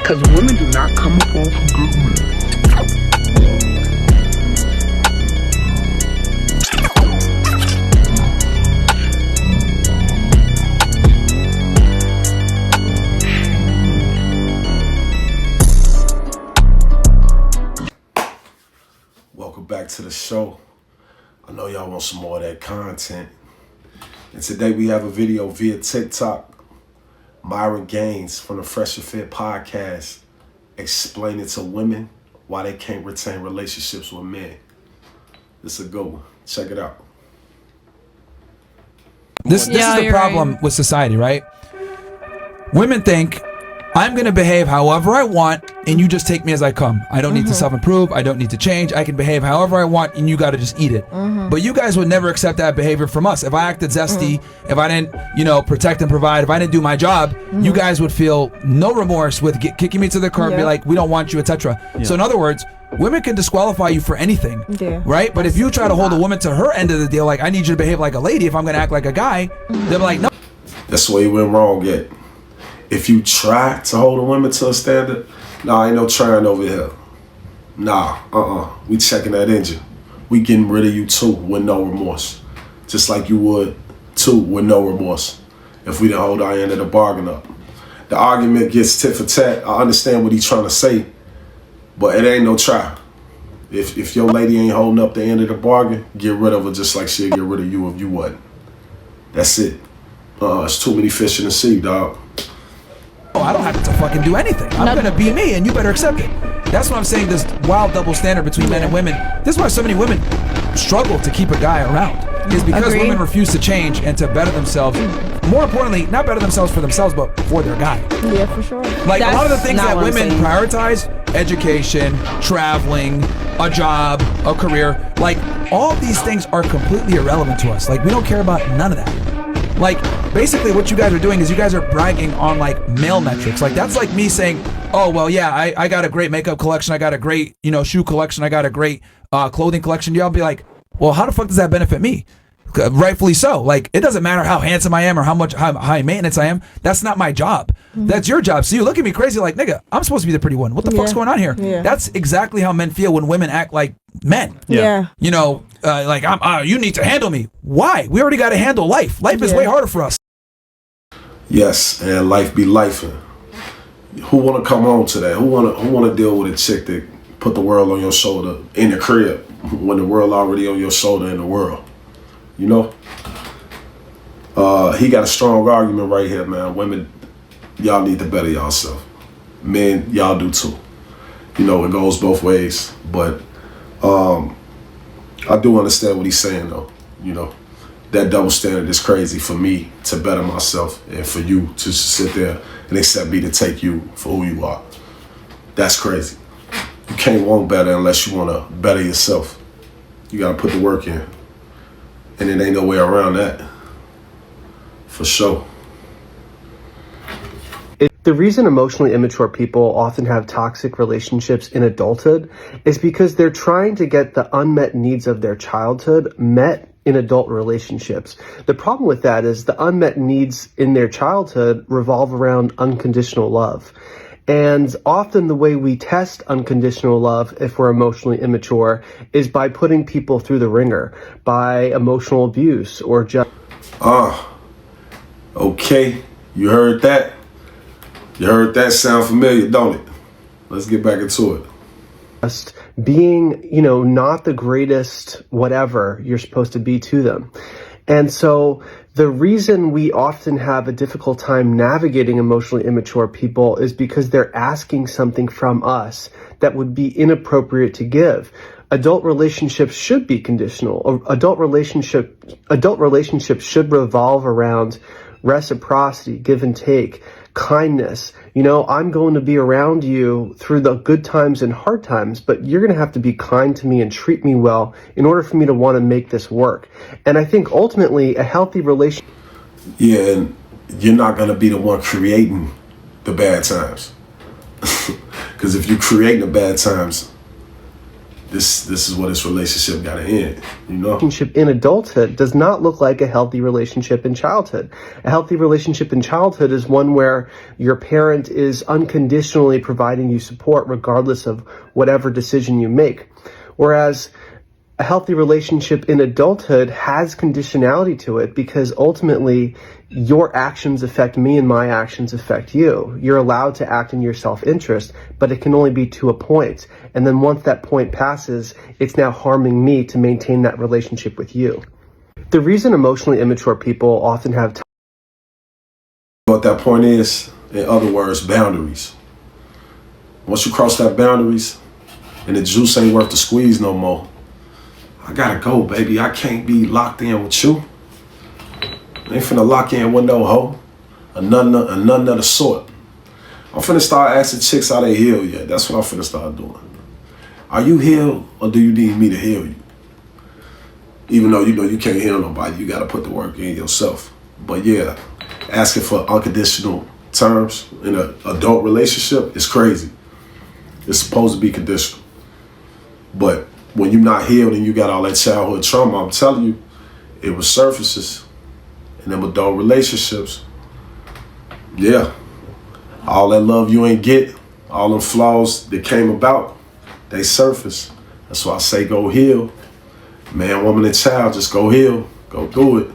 Because women do not come up off of good men. Welcome back to the show. I know y'all want some more of that content. And today we have a video via TikTok. Myron from the Fresh and Fit podcast explaining to women why they can't retain relationships with men. This is a good one. Check it out. This is the problem with society, right? Women think I'm going to behave however I want and you just take me as I come. I don't need to self-improve. I don't need to change. I can behave however I want and you got to just eat it. But you guys would never accept that behavior from us. If I acted zesty, if I didn't, protect and provide, if I didn't do my job, you guys would feel no remorse with kicking me to the curb, be like, we don't want you, etc. So in other words, women can disqualify you for anything, right? But if you try to hold a woman to her end of the deal, like, I need you to behave like a lady if I'm going to act like a guy, they're like, no. That's where you went wrong at. If you try to hold a woman to a standard, ain't no trying over here. We checking that engine. We getting rid of you too with no remorse. Just like you would too with no remorse if we didn't hold our end of the bargain up. The argument gets tit for tat. I understand what he's trying to say, but it ain't no try. If your lady ain't holding up the end of the bargain, get rid of her just like she'll get rid of you if you wasn't. That's it. It's too many fish in the sea, dog. I don't have to fucking do anything. I'm gonna be me and you better accept it. That's what I'm saying, this wild double standard between men and women. This is why so many women struggle to keep a guy around. Is because women refuse to change and to better themselves. More importantly, not better themselves for themselves, but for their guy. Yeah, for sure. Like, a lot of the things that women prioritize, education, traveling, a job, a career, like, all these things are completely irrelevant to us. Like, we don't care about none of that. Like, basically what you guys are doing is you guys are bragging on, like, male metrics. Like, that's like me saying, oh, well, yeah, I got a great makeup collection. I got a great, shoe collection. I got a great clothing collection. Y'all be like, well, how the fuck does that benefit me? Rightfully so. Like, it doesn't matter how handsome I am or how high maintenance I am. That's not my job. That's your job. So you look at me crazy like, nigga, I'm supposed to be the pretty one. What the fuck's going on here? That's exactly how men feel when women act like men. Like, you need to handle me. Why? We already got to handle life. Life is way harder for us. Yes, and life be lifing. Who want to come on to that? Who want to deal with a chick that put the world on your shoulder in the crib when the world already on your shoulder in the world? He got a strong argument right here, man. Women, y'all need to better yourself. Men, y'all do too. It goes both ways. But I do understand what he's saying, though. That double standard is crazy for me to better myself and for you to sit there and accept me to take you for who you are. That's crazy. You can't want better unless you want to better yourself. You got to put the work in. And it ain't no way around that. For sure. The reason emotionally immature people often have toxic relationships in adulthood is because they're trying to get the unmet needs of their childhood met in adult relationships. The problem with that is the unmet needs in their childhood revolve around unconditional love. And often the way we test unconditional love, if we're emotionally immature, is by putting people through the ringer, by emotional abuse or just... Okay. You heard that? You heard that sound familiar, don't it? Let's get back into it. Just being, not the greatest whatever you're supposed to be to them. And so the reason we often have a difficult time navigating emotionally immature people is because they're asking something from us that would be inappropriate to give. Adult relationships should be conditional. Adult relationships should revolve around reciprocity, give and take, kindness. I'm going to be around you through the good times and hard times, but you're going to have to be kind to me and treat me well in order for me to want to make this work. And I think ultimately a healthy relationship... Yeah, and you're not going to be the one creating the bad times. Because if you're creating the bad times, this is where this relationship gotta end, you know? Relationship in adulthood does not look like a healthy relationship in childhood. A healthy relationship in childhood is one where your parent is unconditionally providing you support regardless of whatever decision you make. Whereas a healthy relationship in adulthood has conditionality to it because ultimately your actions affect me and my actions affect you. You're allowed to act in your self-interest, but it can only be to a point. And then once that point passes, it's now harming me to maintain that relationship with you. The reason emotionally immature people often have What that point is, in other words, boundaries. Once you cross that boundaries and the juice ain't worth the squeeze no more, I gotta go, baby. I can't be locked in with you. I ain't finna lock in with no hoe. Or none of the sort. I'm finna start asking chicks how they heal yet. That's what I'm finna start doing. Are you healed or do you need me to heal you? Even though you know you can't heal nobody, you gotta put the work in yourself. But yeah, asking for unconditional terms in an adult relationship is crazy. It's supposed to be conditional. But when you're not healed and you got all that childhood trauma, I'm telling you, it resurfaces in them adult relationships. Yeah. All that love you ain't get, all them flaws that came about, they surface. That's why I say go heal. Man, woman, and child, just go heal. Go do it.